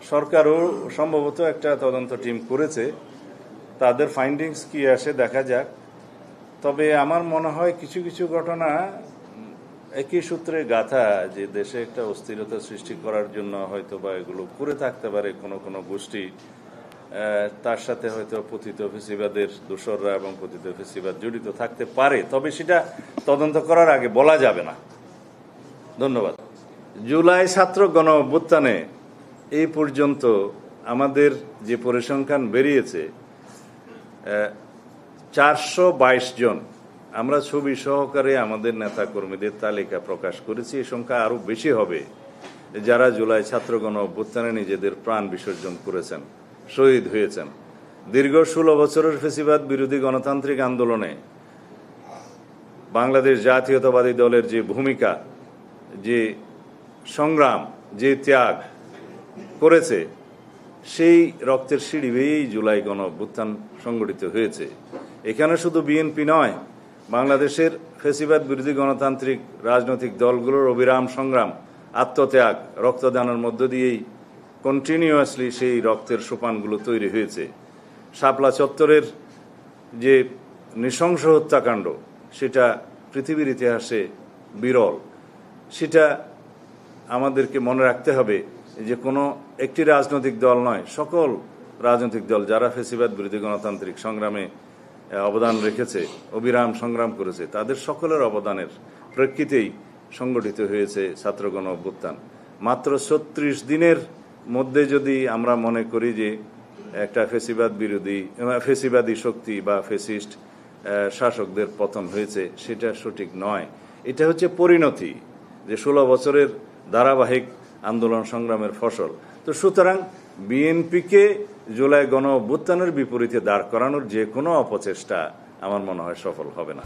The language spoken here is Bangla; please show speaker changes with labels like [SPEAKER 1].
[SPEAKER 1] সরকারও সম্ভবত একটা তদন্ত টিম করেছে, তাদের ফাইন্ডিংস কি আসে দেখা যাক। তবে আমার মনে হয় কিছু কিছু ঘটনা একই সূত্রে গাথা, যে দেশে একটা অস্থিরতা সৃষ্টি করার জন্য হয়তো বা এগুলো করে থাকতে পারে কোনো কোনো গোষ্ঠী, তার সাথে হয়তো পতিত ফ্যাসিবাদের দোসররা এবং পতিত ফ্যাসিবাদ জড়িত থাকতে পারে, তবে সেটা তদন্ত করার আগে বলা যাবে না। ধন্যবাদ। জুলাই ছাত্র গণ অভ্যুত্থানে এই পর্যন্ত আমাদের যে পরিসংখ্যান বেরিয়েছে 422 জন, আমরা ছবি সহকারে আমাদের নেতা কর্মীদের তালিকা প্রকাশ করেছি। এই সংখ্যা আরো বেশি হবে যারা জুলাই ছাত্র গণ অভ্যুত্থানে নিজেদের প্রাণ বিসর্জন করেছেন, শহীদ হয়েছেন। দীর্ঘ 16 বছরের ফ্যাসিবাদ বিরোধী গণতান্ত্রিক আন্দোলনে বাংলাদেশ জাতীয়তাবাদী দলের যে ভূমিকা, যে সংগ্রাম, যে ত্যাগ করেছে, সেই রক্তের সিঁড়ি বেয়েই জুলাই গণ অভ্যুত্থান সংগঠিত হয়েছে। এখানে শুধু বিএনপি নয়, বাংলাদেশের ফ্যাসিবাদ বিরোধী গণতান্ত্রিক রাজনৈতিক দলগুলোর অবিরাম সংগ্রাম, আত্মত্যাগ, রক্তদানের মধ্য দিয়েই কন্টিনিউয়াসলি সেই রক্তের সোপানগুলো তৈরি হয়েছে। শাপলা চত্বরের যে নৃশংস হত্যাকাণ্ড, সেটা পৃথিবীর ইতিহাসে বিরল। সেটা আমাদেরকে মনে রাখতে হবে যে কোনো একটি রাজনৈতিক দল নয়, সকল রাজনৈতিক দল যারা ফ্যাসিবাদ বিরোধী গণতান্ত্রিক সংগ্রামে অবদান রেখেছে, অবিরাম সংগ্রাম করেছে, তাদের সকলের অবদানের প্রেক্ষিতেই সংগঠিত হয়েছে ছাত্র গণ অভ্যুত্থান। মাত্র 36 দিনের মধ্যে যদি আমরা মনে করি যে একটা ফ্যাসিবাদী শক্তি বা ফ্যাসিস্ট শাসকদের পতন হয়েছে, সেটা সঠিক নয়। এটা হচ্ছে পরিণতি, যে 16 বছরের ধারাবাহিক আন্দোলন সংগ্রামের ফসল। তো সুতরাং বিএনপিকে জুলাই গণ অভ্যুত্থানের বিপরীতে দাঁড় করানোর যে কোনো অপচেষ্টা আমার মনে হয় সফল হবে না।